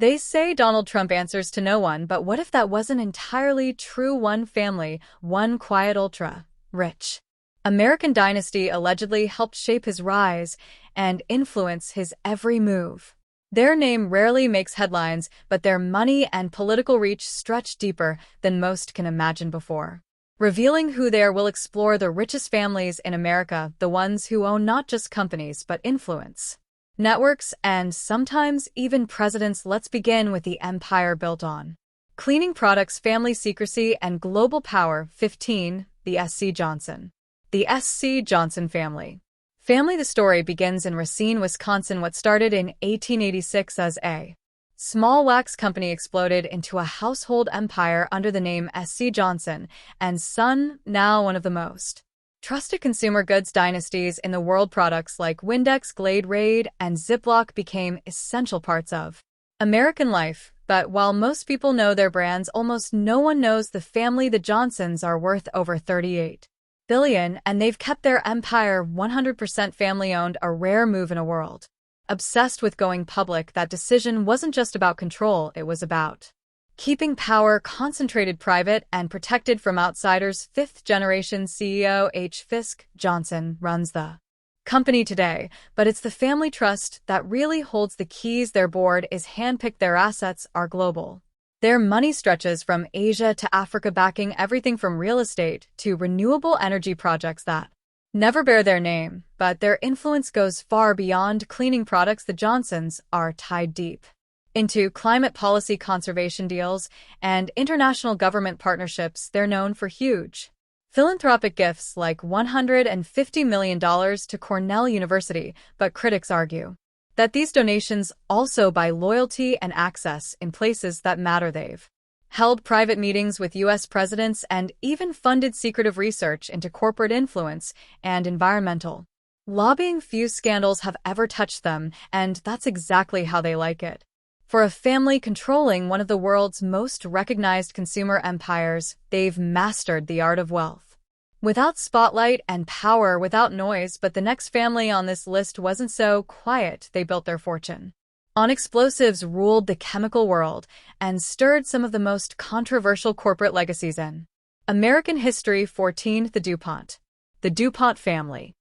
They say Donald Trump answers to no one, but what if that wasn't entirely true? One family, one quiet ultra-rich American dynasty allegedly helped shape his rise and influence his every move. Their name rarely makes headlines, but their money and political reach stretch deeper than most can imagine before. Revealing who they are, will explore the richest families in America, the ones who own not just companies but influence, networks, and sometimes even presidents. Let's begin with the empire built on cleaning products, family secrecy, and global power. 15. The S.C. Johnson. The S.C. Johnson family. The story begins in Racine, Wisconsin. What started in 1886 as a small wax company exploded into a household empire under the name S.C. Johnson and Son, now one of the most trusted consumer goods dynasties in the world. Products like Windex, Glade, Raid, and Ziploc became essential parts of American life. But while most people know their brands, almost no one knows the family. The Johnsons are worth over $38 billion, and they've kept their empire 100% family-owned, a rare move in a world obsessed with going public. That decision wasn't just about control, it was about keeping power concentrated, private, and protected from outsiders. Fifth-generation CEO H. Fisk Johnson runs the company today, but it's the family trust that really holds the keys. Their board is handpicked, their assets are global. Their money stretches from Asia to Africa, backing everything from real estate to renewable energy projects that never bear their name, but their influence goes far beyond cleaning products. The Johnsons are tied deep into climate policy, conservation deals, and international government partnerships. They're known for huge philanthropic gifts like $150 million to Cornell University, but critics argue that these donations also buy loyalty and access in places that matter. They've held private meetings with U.S. presidents and even funded secretive research into corporate influence and environmental lobbying. Few scandals have ever touched them, and that's exactly how they like it. For a family controlling one of the world's most recognized consumer empires, they've mastered the art of wealth without spotlight and power without noise. But the next family on this list wasn't so quiet. They built their fortune on explosives, ruled the chemical world, and stirred some of the most controversial corporate legacies in American history. 14. The DuPont. The DuPont family.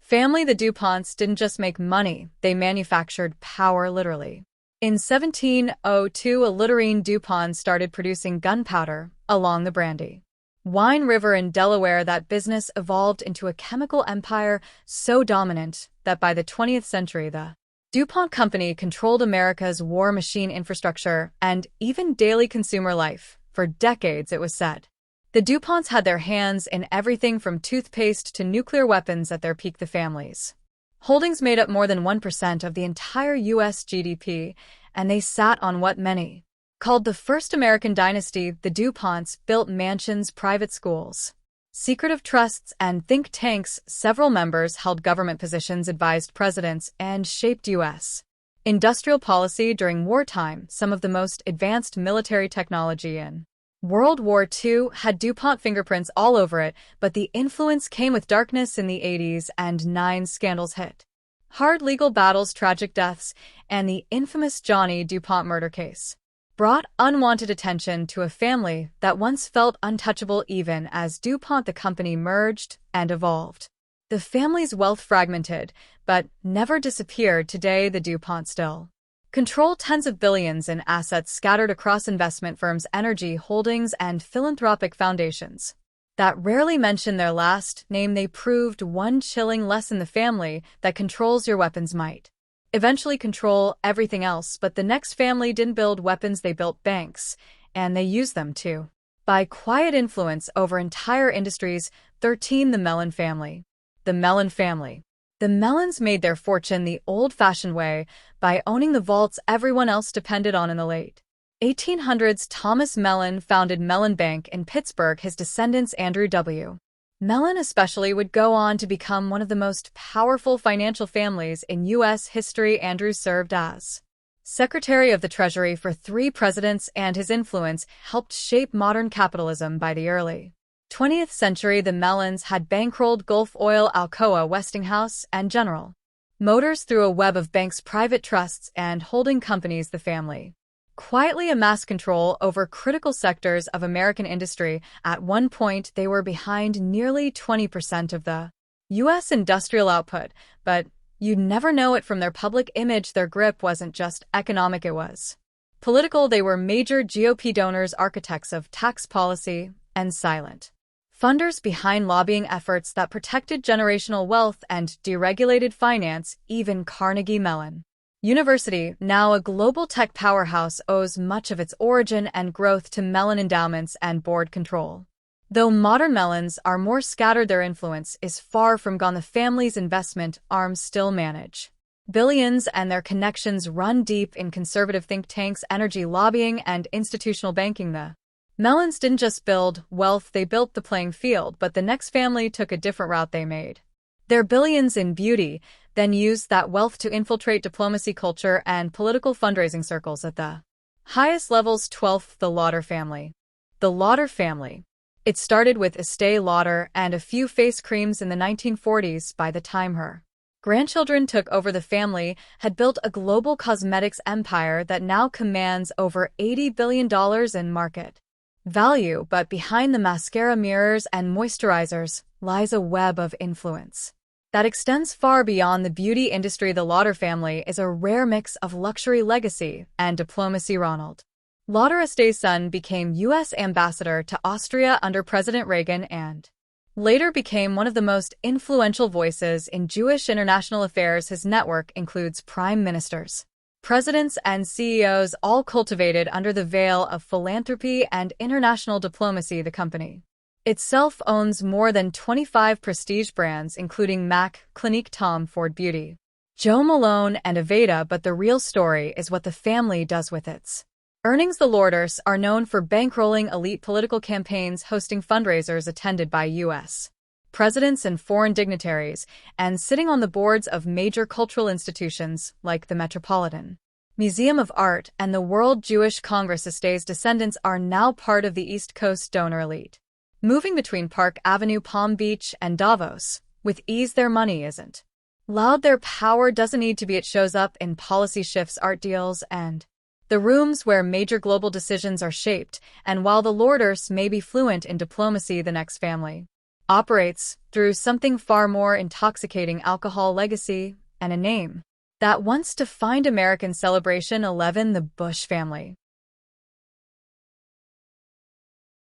The DuPonts didn't just make money, they manufactured power, literally. In 1702, a Littorine DuPont started producing gunpowder along the Brandywine River in Delaware. That business evolved into a chemical empire so dominant that by the 20th century, the DuPont Company controlled America's war machine infrastructure and even daily consumer life. For decades, it was said the DuPonts had their hands in everything from toothpaste to nuclear weapons. At their peak, the family's holdings made up more than 1% of the entire U.S. GDP, and they sat on what many called the first American dynasty. The DuPonts built mansions, private schools, secretive trusts, and think tanks. Several members held government positions, advised presidents, and shaped U.S. industrial policy during wartime. Some of the most advanced military technology in World War II had DuPont fingerprints all over it, but the influence came with darkness. In the 80s, and 9 scandals hit hard. Legal battles, tragic deaths, and the infamous Johnny DuPont murder case brought unwanted attention to a family that once felt untouchable. Even as DuPont, the company, merged and evolved, the family's wealth fragmented, but never disappeared. Today, the DuPont still control tens of billions in assets scattered across investment firms, energy holdings, and philanthropic foundations that rarely mention their last name. They proved one chilling lesson: the family that controls your weapons might eventually control everything else. But the next family didn't build weapons, they built banks, and they used them to buy quiet influence over entire industries. 13. The Mellon family. The Mellon family. The Mellons made their fortune the old-fashioned way, by owning the vaults everyone else depended on. In the late 1800s, Thomas Mellon founded Mellon Bank in Pittsburgh. His descendants, Andrew W. Mellon especially, would go on to become one of the most powerful financial families in U.S. history. Andrew served as Secretary of the Treasury for 3 presidents, and his influence helped shape modern capitalism. By the early 20th century, the Mellons had bankrolled Gulf Oil, Alcoa, Westinghouse, and General Motors through a web of banks, private trusts, and holding companies. The family quietly amassed control over critical sectors of American industry. At one point, they were behind nearly 20% of the U.S. industrial output, but you'd never know it from their public image. Their grip wasn't just economic, it was political. They were major GOP donors, architects of tax policy, and silent funders behind lobbying efforts that protected generational wealth and deregulated finance. Even Carnegie Mellon University, now a global tech powerhouse, owes much of its origin and growth to Mellon endowments and board control. Though modern Mellons are more scattered, their influence is far from gone. The family's investment arms still manage billions, and their connections run deep in conservative think tanks, energy lobbying, and institutional banking. The Mellons didn't just build wealth, they built the playing field, but the next family took a different route. They made their billions in beauty, then used that wealth to infiltrate diplomacy, culture, and political fundraising circles at the highest levels. 12th, the Lauder family. The Lauder family. It started with Estee Lauder and a few face creams in the 1940s. By the time her grandchildren took over, the family had built a global cosmetics empire that now commands over $80 billion in market value. But behind the mascara, mirrors, and moisturizers lies a web of influence that extends far beyond the beauty industry. The Lauder family is a rare mix of luxury, legacy, and diplomacy. Ronald Lauder, Estee's son, became U.S. ambassador to Austria under President Reagan and later became one of the most influential voices in Jewish international affairs. His network includes prime ministers, presidents, and CEOs, all cultivated under the veil of philanthropy and international diplomacy. The company itself owns more than 25 prestige brands, including MAC, Clinique, Tom Ford Beauty, Jo Malone, and Aveda. But the real story is what the family does with its earnings. The Lauders are known for bankrolling elite political campaigns, hosting fundraisers attended by U.S. presidents and foreign dignitaries, and sitting on the boards of major cultural institutions like the Metropolitan Museum of Art and the World Jewish Congress. Estee's descendants are now part of the East Coast donor elite, moving between Park Avenue, Palm Beach, and Davos with ease. Their money isn't loud, their power doesn't need to be. It shows up in policy shifts, art deals, and the rooms where major global decisions are shaped. And while the Lauders may be fluent in diplomacy, the next family operates through something far more intoxicating: alcohol, legacy, and a name that once defined American celebration. 11. The Bush family.